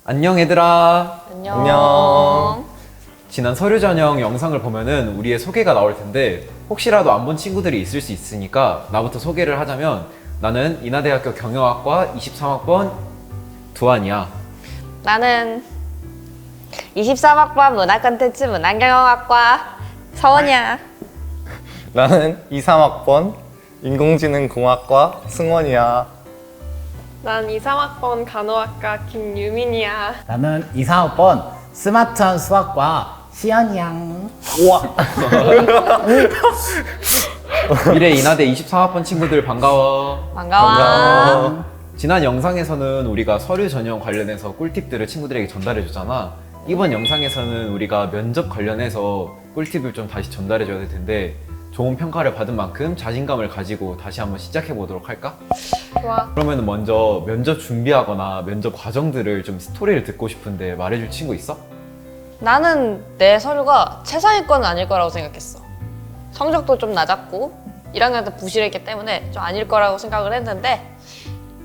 안녕 얘들아. 안녕. 지난 서류 전형 영상을 보면은 우리의 소개가 나올 텐데 혹시라도 안 본 친구들이 있을 수 있으니까 나부터 소개를 하자면 나는 인하대학교 경영학과 23학번 두한이야. 나는 23학번 문화콘텐츠 문화경영학과 서원이야. 나는 23학번 인공지능공학과 승원이야. 난 23학번 간호학과 김유민이야. 나는 245번 스마트한 수학과 시연양. 우와. 미래 인하대 23학번 친구들 반가워. 반가워. 지난 영상에서는 우리가 서류 전형 관련해서 꿀팁들을 친구들에게 전달해 줬잖아. 이번 영상에서는 우리가 면접 관련해서 꿀팁을 좀 다시 전달해 줘야 될 텐데 좋은 평가를 받은 만큼 자신감을 가지고 다시 한번 시작해 보도록 할까? 좋아. 그러면 먼저 면접 준비하거나 면접 과정들을 좀 스토리를 듣고 싶은데 말해줄 친구 있어? 나는 내 서류가 최상위권은 아닐 거라고 생각했어. 성적도 좀 낮았고 1학년 때 부실했기 때문에 좀 아닐 거라고 생각을 했는데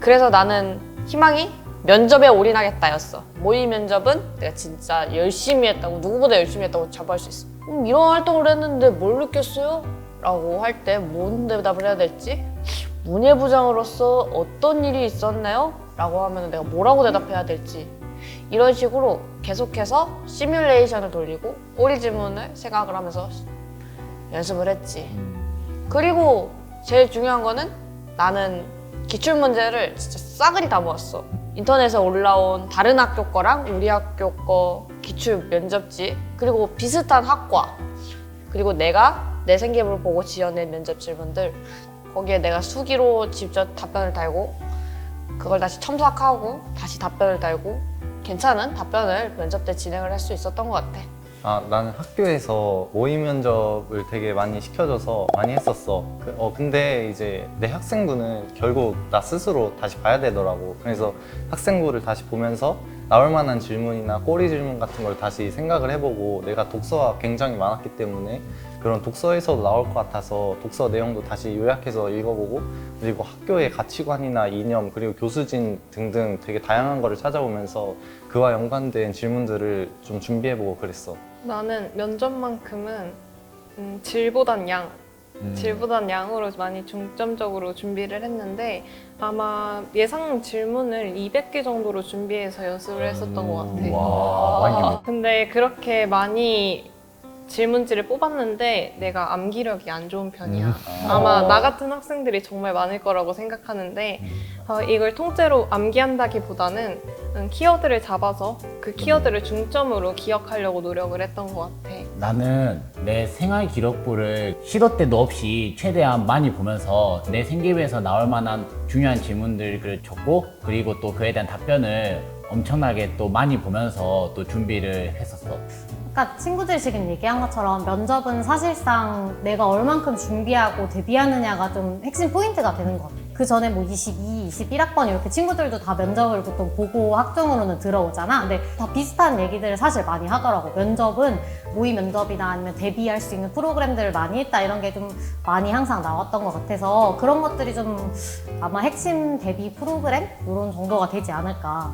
그래서 나는 희망이 면접에 올인하겠다였어. 모의 면접은 내가 진짜 열심히 했다고, 누구보다 열심히 했다고 자부할 수 있어. 이런 활동을 했는데 뭘 느꼈어요? 라고 할 때 뭔 대답을 해야 될지, 문예부장으로서 어떤 일이 있었나요? 라고 하면 내가 뭐라고 대답해야 될지, 이런 식으로 계속해서 시뮬레이션을 돌리고 꼬리 질문을 생각을 하면서 연습을 했지. 그리고 제일 중요한 거는 나는 기출문제를 진짜 싸그리 다 모았어. 인터넷에 올라온 다른 학교 거랑 우리 학교 거 기출 면접지, 그리고 비슷한 학과, 그리고 내가 내 생기부를 보고 지어낸 면접 질문들, 거기에 내가 수기로 직접 답변을 달고 그걸 다시 첨삭하고 다시 답변을 달고 괜찮은 답변을 면접 때 진행을 할 수 있었던 것 같아. 나는 학교에서 모의 면접을 되게 많이 시켜줘서 많이 했었어. 근데 이제 내 학생부는 결국 나 스스로 다시 봐야 되더라고. 그래서 학생부를 다시 보면서 나올 만한 질문이나 꼬리 질문 같은 걸 다시 생각을 해보고, 내가 독서가 굉장히 많았기 때문에 그런 독서에서도 나올 것 같아서 독서 내용도 다시 요약해서 읽어보고, 그리고 학교의 가치관이나 이념, 그리고 교수진 등등 되게 다양한 거를 찾아보면서 그와 연관된 질문들을 좀 준비해보고 그랬어. 나는 면접만큼은 질보단 양, 질보단 양으로 많이 중점적으로 준비를 했는데 아마 예상 질문을 200개 정도로 준비해서 연습을 했었던 것 같아. 와, 많이 근데 그렇게 많이 질문지를 뽑았는데 내가 암기력이 안 좋은 편이야. 아마 나 같은 학생들이 정말 많을 거라고 생각하는데 이걸 통째로 암기한다기보다는 키워드를 잡아서 그 키워드를 중점으로 기억하려고 노력을 했던 것 같아. 나는 내 생활 기록부를 시도 때도 없이 최대한 많이 보면서 내 생기부에서 나올 만한 중요한 질문들을 적고, 그리고 또 그에 대한 답변을 엄청나게 또 많이 보면서 또 준비를 했었어. 그러니까 친구들이 지금 얘기한 것처럼 면접은 사실상 내가 얼만큼 준비하고 대비하느냐가 좀 핵심 포인트가 되는 것 같아요. 그 전에 뭐 22, 21학번 이렇게 친구들도 다 면접을 보통 보고 학종으로는 들어오잖아. 근데 다 비슷한 얘기들을 사실 많이 하더라고. 면접은 모의 면접이나 아니면 대비할 수 있는 프로그램들을 많이 했다, 이런 게 좀 많이 항상 나왔던 것 같아서 그런 것들이 좀 아마 핵심 대비 프로그램? 이런 정도가 되지 않을까.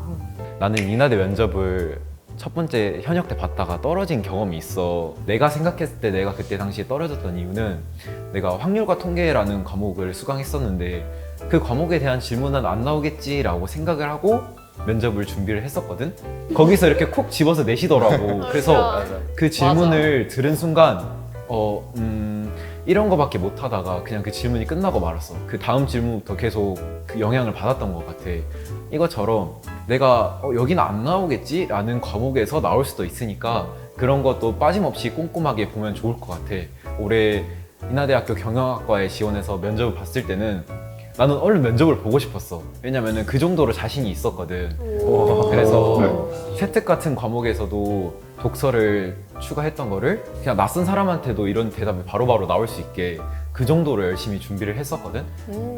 나는 인하대 면접을 첫 번째 현역 때 봤다가 떨어진 경험이 있어. 내가 생각했을 때 내가 그때 당시에 떨어졌던 이유는 내가 확률과 통계라는 과목을 수강했었는데 그 과목에 대한 질문은 안 나오겠지라고 생각을 하고 면접을 준비를 했었거든. 거기서 이렇게 콕 집어서 내시더라고. 그래서 그 질문을 들은 순간 이런 거밖에 못 하다가 그냥 그 질문이 끝나고 말았어. 그 다음 질문부터 계속 그 영향을 받았던 것 같아. 이것처럼 내가 여기는 안 나오겠지? 라는 과목에서 나올 수도 있으니까 그런 것도 빠짐없이 꼼꼼하게 보면 좋을 것 같아. 올해 인하대학교 경영학과에 지원해서 면접을 봤을 때는 나는 얼른 면접을 보고 싶었어. 왜냐면은 그 정도로 자신이 있었거든. 그래서 세특 같은 과목에서도 독서를 추가했던 거를 그냥 낯선 사람한테도 이런 대답이 바로바로 나올 수 있게 그 정도로 열심히 준비를 했었거든.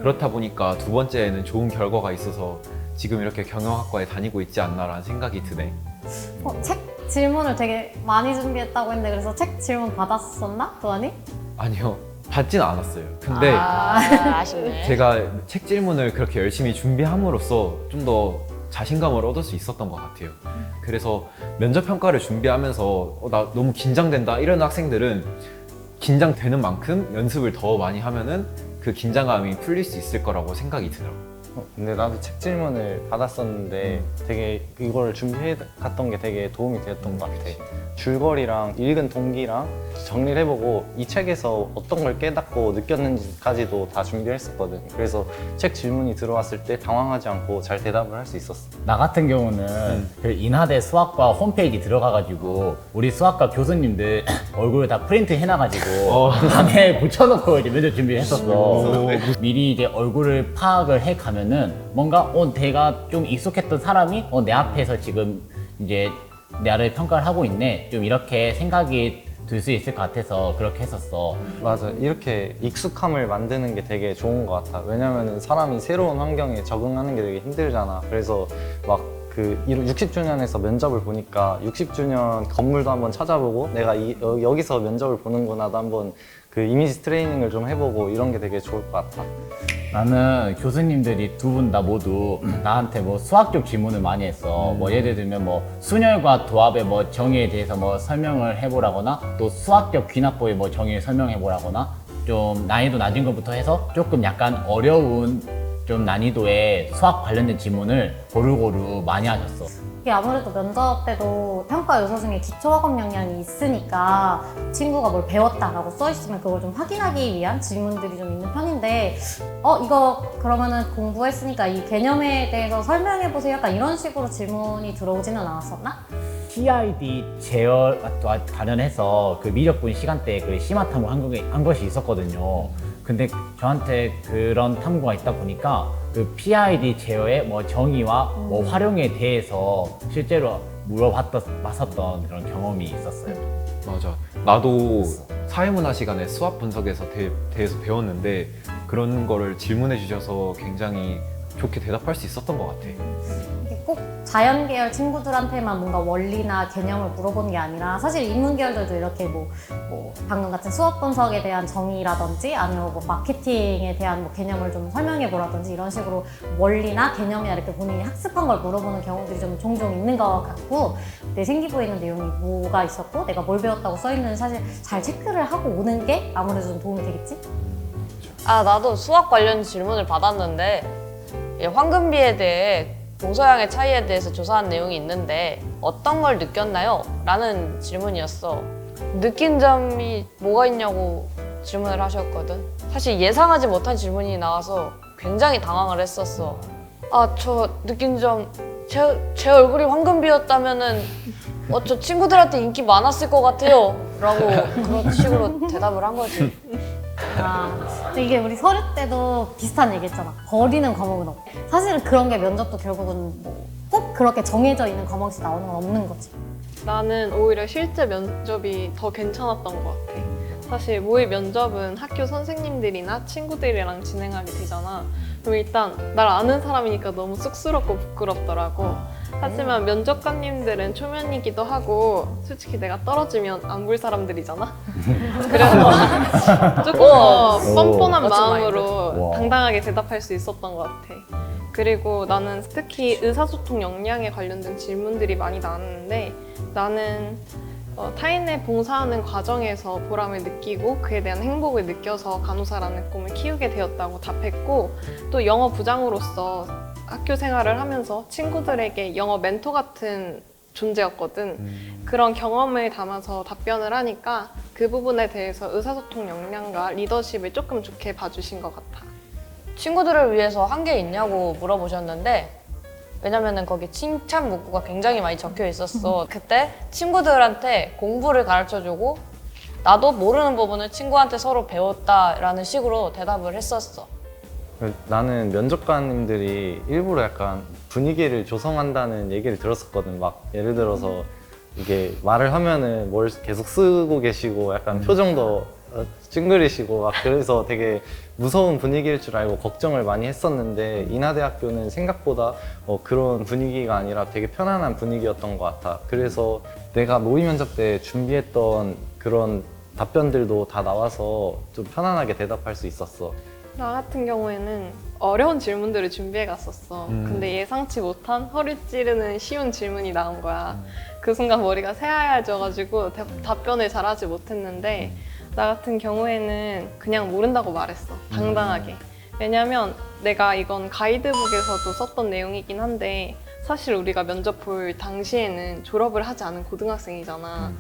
그렇다 보니까 두 번째에는 좋은 결과가 있어서 지금 이렇게 경영학과에 다니고 있지 않나라는 생각이 드네. 책 질문을 되게 많이 준비했다고 했는데 그래서 책 질문 받았었나? 도안이? 아니요, 받진 않았어요. 근데 아쉽네. 제가 책 질문을 그렇게 열심히 준비함으로써 좀 더 자신감을 얻을 수 있었던 것 같아요. 그래서 면접 평가를 준비하면서 나 너무 긴장된다 이런 학생들은 긴장되는 만큼 연습을 더 많이 하면은 그 긴장감이 풀릴 수 있을 거라고 생각이 들어요. 근데 나도 책 질문을 받았었는데 되게 이걸 준비해 갔던 게 되게 도움이 되었던 것 같아. 줄거리랑 읽은 동기랑 정리를 해보고 이 책에서 어떤 걸 깨닫고 느꼈는지까지도 다 준비했었거든. 그래서 책 질문이 들어왔을 때 당황하지 않고 잘 대답을 할 수 있었어. 나 같은 경우는 그 인하대 수학과 홈페이지 들어가가지고 우리 수학과 교수님들 얼굴을 다 프린트 해놔가지고 방에 붙여놓고 이제 면접 준비를 했었어. 미리 이제 얼굴을 파악을 해가면은 뭔가 내가 좀 익숙했던 사람이 내 앞에서 지금 이제 나를 평가를 하고 있네, 좀 이렇게 생각이 들 수 있을 것 같아서 그렇게 했었어. 맞아. 이렇게 익숙함을 만드는 게 되게 좋은 것 같아. 왜냐면은 사람이 새로운 환경에 적응하는 게 되게 힘들잖아. 그래서 막 그 60주년에서 면접을 보니까 60주년 건물도 한번 찾아보고 내가 여기서 면접을 보는구나도 한번 그 이미지 트레이닝을 좀 해보고 이런 게 되게 좋을 것 같아. 나는 교수님들이 두 분 다 모두 나한테 뭐 수학적 질문을 많이 했어. 뭐 예를 들면 뭐 순열과 도합의 뭐 정의에 대해서 뭐 설명을 해보라거나, 또 수학적 귀납보의 뭐 정의를 설명해보라거나, 좀 난이도 낮은 것부터 해서 조금 약간 어려운 좀 난이도의 수학 관련된 질문을 고루고루 많이 하셨어. 이게 아무래도 면접 때도 평가 요소 중에 기초학업 역량이 있으니까 친구가 뭘 배웠다라고 써있으면 그걸 좀 확인하기 위한 질문들이 좀 있는 편인데, 이거 그러면은 공부했으니까 이 개념에 대해서 설명해보세요, 약간 이런 식으로 질문이 들어오지는 않았었나? PID 제어와 관련해서 그 미적분 시간대에 그 심화 탐구 한 것이 있었거든요. 근데 저한테 그런 탐구가 있다 보니까 그 PID 제어의 뭐 정의와 뭐 활용에 대해서 실제로 물어봤었던 그런 경험이 있었어요. 맞아. 나도 사회문화 시간에 수학 분석에서 대해서 배웠는데 그런 거를 질문해 주셔서 굉장히 좋게 대답할 수 있었던 것 같아. 이게 꼭 자연 계열 친구들한테만 뭔가 원리나 개념을 물어보는 게 아니라 사실 인문 계열들도 이렇게 뭐 방금 같은 수업 분석에 대한 정의라든지 아니면 뭐 마케팅에 대한 뭐 개념을 좀 설명해 보라든지 이런 식으로 원리나 개념이나 이렇게 본인이 학습한 걸 물어보는 경우들이 좀 종종 있는 것 같고, 내 생기부에 있는 내용이 뭐가 있었고 내가 뭘 배웠다고 써있는 사실 잘 체크를 하고 오는 게 아무래도 좀 도움이 되겠지? 나도 수학 관련 질문을 받았는데 황금비에 대해 동서양의 차이에 대해서 조사한 내용이 있는데 어떤 걸 느꼈나요? 라는 질문이었어. 느낀 점이 뭐가 있냐고 질문을 하셨거든. 사실 예상하지 못한 질문이 나와서 굉장히 당황을 했었어. 저 느낀 점, 제 얼굴이 황금비였다면은 저 친구들한테 인기 많았을 것 같아요 라고 그런 식으로 대답을 한 거지. 근데 이게 우리 서류 때도 비슷한 얘기했잖아. 버리는 과목은 없고. 사실은 그런 게 면접도 결국은 뭐 꼭 그렇게 정해져 있는 과목이 나오는 건 없는 거지. 나는 오히려 실제 면접이 더 괜찮았던 것 같아. 사실 모의 면접은 학교 선생님들이나 친구들이랑 진행하게 되잖아. 그럼 일단 날 아는 사람이니까 너무 쑥스럽고 부끄럽더라고. 하지만 면접관님들은 초면이기도 하고 솔직히 내가 떨어지면 안 볼 사람들이잖아. 그래서 조금 더 뻔뻔한 멋진 마음으로 와. 당당하게 대답할 수 있었던 것 같아. 그리고 나는 특히 의사소통 역량에 관련된 질문들이 많이 나왔는데, 나는 타인에 봉사하는 과정에서 보람을 느끼고 그에 대한 행복을 느껴서 간호사라는 꿈을 키우게 되었다고 답했고, 또 영어 부장으로서 학교 생활을 하면서 친구들에게 영어 멘토 같은 존재였거든. 그런 경험을 담아서 답변을 하니까 그 부분에 대해서 의사소통 역량과 리더십을 조금 좋게 봐주신 것 같아. 친구들을 위해서 한 게 있냐고 물어보셨는데, 왜냐면은 거기 칭찬 문구가 굉장히 많이 적혀 있었어. 그때 친구들한테 공부를 가르쳐주고 나도 모르는 부분을 친구한테 서로 배웠다라는 식으로 대답을 했었어. 나는 면접관님들이 일부러 약간 분위기를 조성한다는 얘기를 들었었거든. 막 예를 들어서 이게 말을 하면은 뭘 계속 쓰고 계시고 약간 표정도 찡그리시고 막 그래서 되게 무서운 분위기일 줄 알고 걱정을 많이 했었는데, 인하대학교는 생각보다 그런 분위기가 아니라 되게 편안한 분위기였던 것 같아. 그래서 내가 모의 면접 때 준비했던 그런 답변들도 다 나와서 좀 편안하게 대답할 수 있었어. 나 같은 경우에는 어려운 질문들을 준비해 갔었어. 근데 예상치 못한 허리 찌르는 쉬운 질문이 나온 거야. 그 순간 머리가 새하얘져가지고 답변을 잘하지 못했는데 나 같은 경우에는 그냥 모른다고 말했어. 당당하게. 왜냐면 내가 이건 가이드북에서도 썼던 내용이긴 한데 사실 우리가 면접 볼 당시에는 졸업을 하지 않은 고등학생이잖아.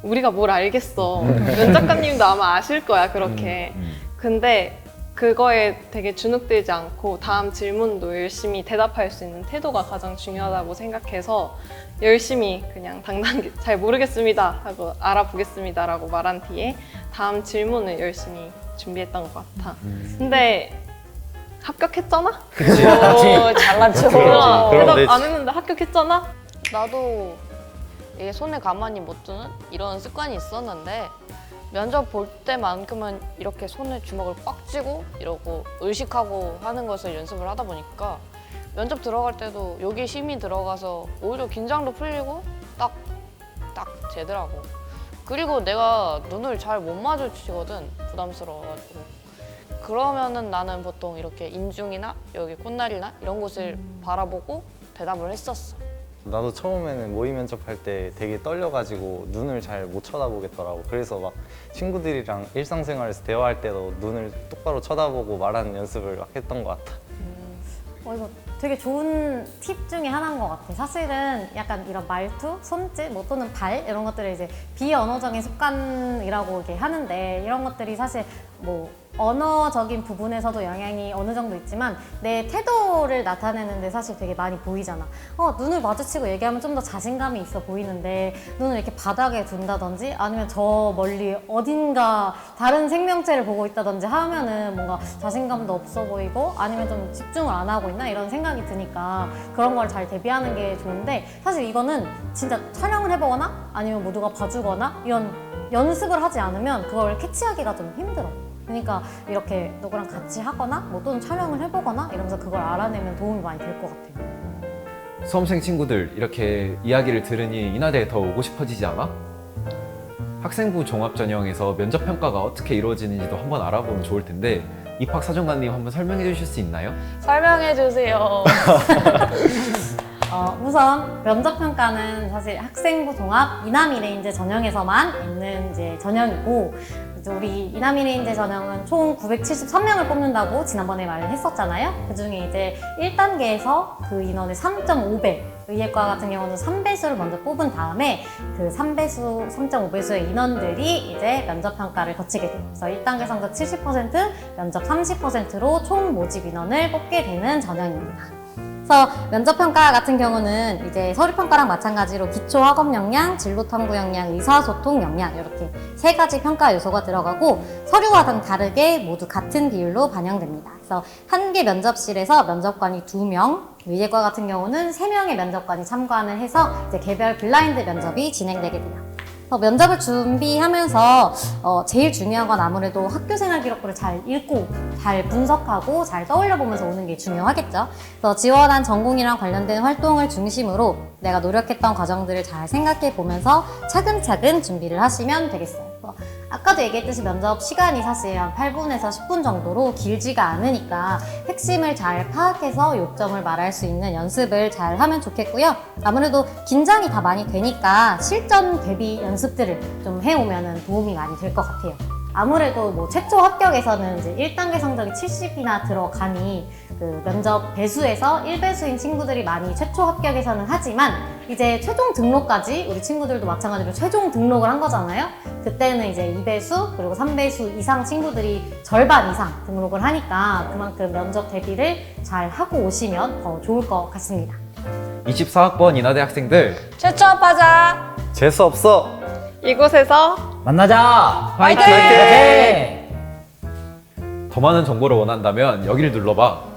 우리가 뭘 알겠어. 면접관님도 아마 아실 거야, 그렇게. 근데 그거에 되게 주눅들지 않고 다음 질문도 열심히 대답할 수 있는 태도가 가장 중요하다고 생각해서 열심히 그냥 당당하게 잘 모르겠습니다 하고 알아보겠습니다 라고 말한 뒤에 다음 질문을 열심히 준비했던 것 같아. 근데 합격했잖아? 오, 잘났죠. 그럼 대답 안 했는데 합격했잖아? 나도 이게 손에 가만히 못 두는 이런 습관이 있었는데 면접 볼 때만큼은 이렇게 손에 주먹을 꽉 쥐고 이러고 의식하고 하는 것을 연습을 하다 보니까 면접 들어갈 때도 여기 힘이 들어가서 오히려 긴장도 풀리고 딱 되더라고. 그리고 내가 눈을 잘 못 마주치거든, 부담스러워가지고. 그러면은 나는 보통 이렇게 인중이나 여기 꽃날이나 이런 곳을 바라보고 대답을 했었어. 나도 처음에는 모의 면접할 때 되게 떨려가지고 눈을 잘 못 쳐다보겠더라고. 그래서 막 친구들이랑 일상생활에서 대화할 때도 눈을 똑바로 쳐다보고 말하는 연습을 막 했던 것 같아. 이거 되게 좋은 팁 중에 하나인 것 같아. 사실은 약간 이런 말투, 손짓, 뭐 또는 발 이런 것들을 이제 비언어적인 습관이라고 이렇게 하는데 이런 것들이 사실 뭐 언어적인 부분에서도 영향이 어느 정도 있지만 내 태도를 나타내는데 사실 되게 많이 보이잖아. 눈을 마주치고 얘기하면 좀 더 자신감이 있어 보이는데 눈을 이렇게 바닥에 둔다든지 아니면 저 멀리 어딘가 다른 생명체를 보고 있다든지 하면은 뭔가 자신감도 없어 보이고 아니면 좀 집중을 안 하고 있나 이런 생각이 드니까 그런 걸 잘 대비하는 게 좋은데 사실 이거는 진짜 촬영을 해보거나 아니면 모두가 봐주거나 이런 연습을 하지 않으면 그걸 캐치하기가 좀 힘들어. 그러니까 이렇게 누구랑 같이 하거나 뭐 또는 촬영을 해보거나 이러면서 그걸 알아내면 도움이 많이 될 것 같아요. 수험생 친구들 이렇게 이야기를 들으니 이나대에 더 오고 싶어지지 않아? 학생부 종합전형에서 면접평가가 어떻게 이루어지는지도 한번 알아보면 좋을 텐데 입학사정관님 한번 설명해 주실 수 있나요? 설명해 주세요. 우선 면접평가는 사실 학생부 종합 이남이레인제 전형에서만 있는 이제 전형이고 이제 우리 이남이레인제 전형은 총 973명을 뽑는다고 지난번에 말을 했었잖아요. 그 중에 이제 1단계에서 그 인원의 3.5배 의예과 같은 경우는 3배수를 먼저 뽑은 다음에 그 3배수, 3.5배수의 인원들이 이제 면접평가를 거치게 돼요. 그래서 1단계 성적 70%, 면접 30%로 총 모집 인원을 뽑게 되는 전형입니다. 그래서 면접평가 같은 경우는 이제 서류평가랑 마찬가지로 기초학업 역량, 진로탐구 역량, 의사소통 역량 이렇게 세 가지 평가 요소가 들어가고 서류와는 다르게 모두 같은 비율로 반영됩니다. 그래서 한 개 면접실에서 면접관이 2명, 의예과 같은 경우는 3명의 면접관이 참관을 해서 이제 개별 블라인드 면접이 진행되게 돼요. 면접을 준비하면서 제일 중요한 건 아무래도 학교생활 기록부를 잘 읽고 잘 분석하고 잘 떠올려보면서 오는 게 중요하겠죠. 그래서 지원한 전공이랑 관련된 활동을 중심으로 내가 노력했던 과정들을 잘 생각해 보면서 차근차근 준비를 하시면 되겠어요. 아까도 얘기했듯이 면접 시간이 사실 한 8분에서 10분 정도로 길지가 않으니까 핵심을 잘 파악해서 요점을 말할 수 있는 연습을 잘 하면 좋겠고요. 아무래도 긴장이 다 많이 되니까 실전 대비 연습들을 좀 해오면 도움이 많이 될 것 같아요. 아무래도 뭐 최초 합격에서는 이제 1단계 성적이 70이나 들어가니 그 면접 배수에서 1배수인 친구들이 많이 최초 합격에서는 하지만 이제 최종 등록까지 우리 친구들도 마찬가지로 최종 등록을 한 거잖아요. 그때는 이제 2배수 그리고 3배수 이상 친구들이 절반 이상 등록을 하니까 그만큼 면접 대비를 잘 하고 오시면 더 좋을 것 같습니다. 24학번 이나대 학생들 최초합하자. 재수 없어. 이곳에서 만나자! 화이팅! 화이팅! 더 많은 정보를 원한다면 여기를 눌러봐.